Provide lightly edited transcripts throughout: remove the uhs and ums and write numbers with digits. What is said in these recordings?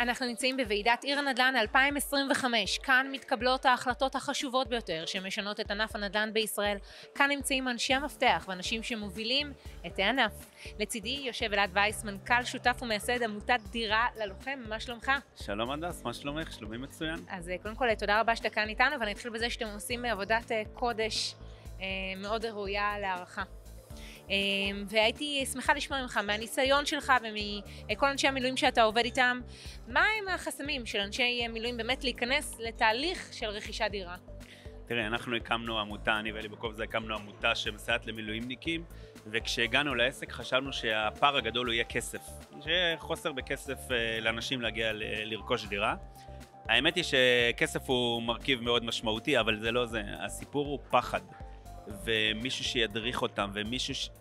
אנחנו נמצאים בוועידת עיר הנדל"ן 2025. כאן מתקבלות ההחלטות החשובות ביותר שמשנות את ענף הנדל"ן בישראל. כאן נמצאים אנשי המפתח ואנשים שמובילים את הענף. לצידי יושב אלעד וייס, מנכ"ל שותף ומייסד עמותת דירה ללוחם. מה שלומך? שלום הדס, מה שלומך? שלומי מצוין. אז קודם כל תודה רבה שאתה כאן איתנו, ואני אתחיל בזה שאתם עושים עבודת קודש מאוד ראויה להערכה. והייתי שמחה לשמוע ממך מהניסיון שלך ומכל אנשי המילואים שאתה עובד איתם, מה הם החסמים של אנשי מילואים באמת להיכנס לתהליך של רכישת דירה? תראה, אנחנו הקמנו עמותה, אני ואלי בקובזה הקמנו עמותה שמסייעת למילואימניקים, וכשהגענו לעסק חשבנו שהפער הגדול הוא יהיה כסף, שיהיה חוסר בכסף לאנשים להגיע לרכוש דירה. האמת היא שכסף הוא מרכיב מאוד משמעותי, אבל זה לא זה, הסיפור הוא פחד. ומישהו שידריך אותם, ומישהו,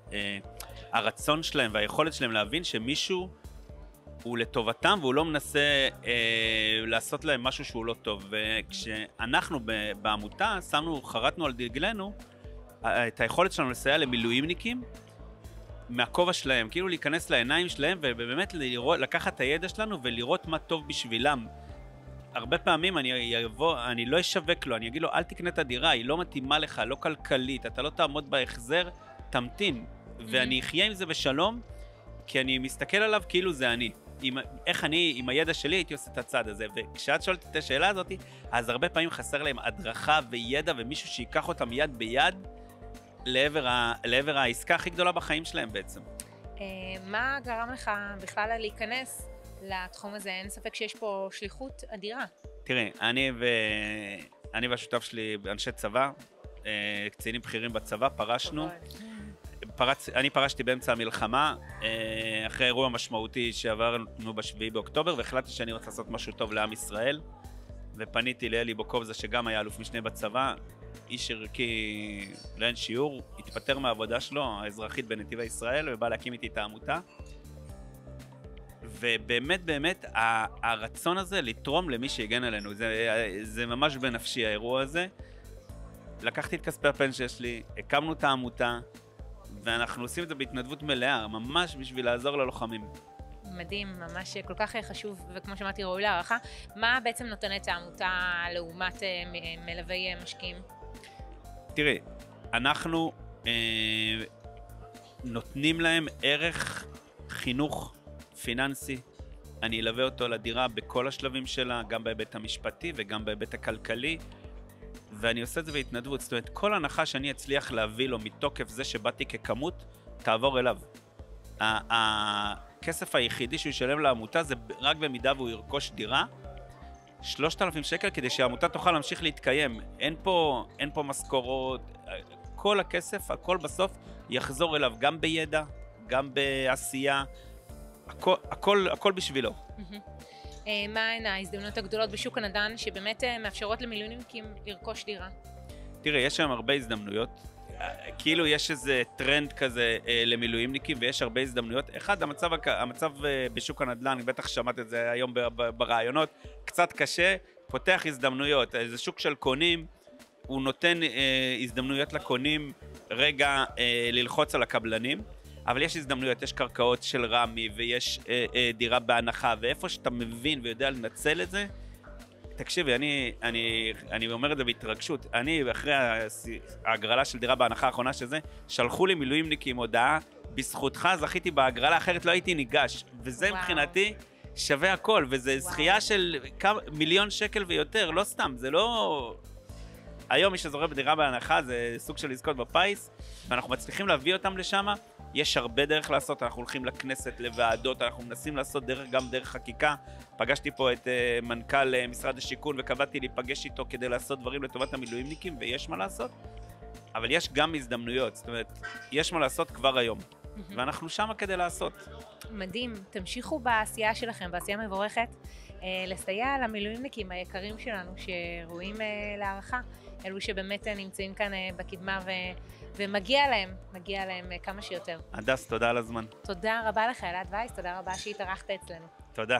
הרצון שלהם והיכולת שלהם להבין שמישהו הוא לטובתם, והוא לא מנסה לעשות להם משהו שהוא לא טוב. וכשאנחנו בעמותה חרטנו על דגלנו את היכולת שלנו לסייע למילואימניקים מהכובע שלהם, כאילו להיכנס לעיניים שלהם, ובאמת לקחת את הידע שלנו ולראות מה טוב בשבילם. הרבה פעמים אני לא אשווק לו, אני אגיד לו, אל תקנה את הדירה, היא לא מתאימה לך, לא כלכלית, אתה לא תעמוד בהחזר, תמתין. ואני אחיה עם זה בשלום, כי אני מסתכל עליו כאילו זה אני. איך אני, עם הידע שלי, הייתי עושה את הצד הזה. וכשאת שואלת את השאלה הזאת, אז הרבה פעמים חסר להם הדרכה וידע, ומישהו שיקח אותם יד ביד לעבר העסקה הכי גדולה בחיים שלהם בעצם. מה גרם לך בכלל להיכנס לתחום הזה? אין ספק שיש פה שליחות אדירה. תראה, אני והשותף שלי אנשי צבא, קצינים בכירים בצבא, פרשנו. אני פרשתי באמצע המלחמה, אחרי אירוע משמעותי שעברנו ב7 באוקטובר, והחלטתי שאני רוצה לעשות משהו טוב לעם ישראל, ופניתי לאלי בקובזה שגם היה אלוף משנה בצבא, איש ערכי לאין שיעור, התפטר מהעבודה שלו, האזרחית בנתיבי ישראל, ובא להקים איתי את העמותה. ובאמת, באמת, הרצון הזה לתרום למי שהגן עלינו, זה ממש בנפשי האירוע הזה. לקחתי את כספי הפנסיה שלי, הקמנו את העמותה, ואנחנו עושים את זה בהתנדבות מלאה, ממש בשביל לעזור ללוחמים. מדהים, ממש כל כך חשוב, וכמו שאמרתי, ראוי להערכה. מה בעצם נותנת העמותה לעומת מלווי משקיעים? תראי, אנחנו נותנים להם ערך חינוך פיננסי. אני אלווה אותו לדירה בכל השלבים שלה, גם בהיבט המשפטי וגם בהיבט הכלכלי, ואני עושה את זה בהתנדבות. זאת אומרת, כל הנחה שאני אצליח להביא לו מתוקף זה שבאתי ככמות, תעבור אליו. הכסף היחידי שהוא ישלם לעמותה זה רק במידה והוא ירכוש דירה, 3,000 שקל כדי שהעמותה תוכל להמשיך להתקיים. אין פה משכורות, כל הכסף, הכל בסוף יחזור אליו, גם בידע, גם בעשייה, הכל בשבילו. מהן ההזדמנויות הגדולות בשוק הנדל"ן שבאמת מאפשרות למילואימניקים לרכוש דירה? תראה, יש שם הרבה הזדמנויות. כאילו יש איזה טרנד כזה למילואימניקים, ויש הרבה הזדמנויות. אחד, המצב בשוק הנדל"ן, בטח שמעת את זה היום ברעיונות, קצת קשה, פותח הזדמנויות. זה שוק של קונים, הוא נותן הזדמנויות לקונים רגע ללחוץ על הקבלנים. אבל יש הזדמנויות, יש קרקעות של רמי, ויש דירה בהנחה, ואיפה שאתה מבין ויודע לנצל את זה, תקשיבי, אני אומר את זה בהתרגשות. אני, אחרי ההגרלה של דירה בהנחה האחרונה שזה, שלחו לי מילואימניקים הודעה, בזכותך זכיתי בהגרלה, אחרת לא הייתי ניגש. וזה מבחינתי שווה הכל, וזה זכייה של מיליון שקל ויותר, לא סתם, זה לא... היום מי שזוכה בדירה בהנחה זה סוג של לזכות בפיס, ואנחנו מצליחים להביא אותם לשם. יש הרבה דרך לעשות, אנחנו הולכים לכנסת, לוועדות, אנחנו מנסים לעשות גם דרך חקיקה. פגשתי פה את מנכ"ל משרד השיכון וקבעתי להיפגש איתו כדי לעשות דברים לטובת המילואימניקים, ויש מה לעשות, אבל יש גם הזדמנויות, זאת אומרת, יש מה לעשות כבר היום, ואנחנו שם כדי לעשות. מדהים, תמשיכו בעשייה שלכם, בעשייה מבורכת, לסייע למילואימניקים היקרים שלנו שראויים להערכה, אלו שבאמת נמצאים כאן בקדמה ומגיע להם כמה שיותר. הדס, תודה על הזמן. תודה רבה לך אלעד וייס, תודה רבה שהתארחת אצלנו. תודה.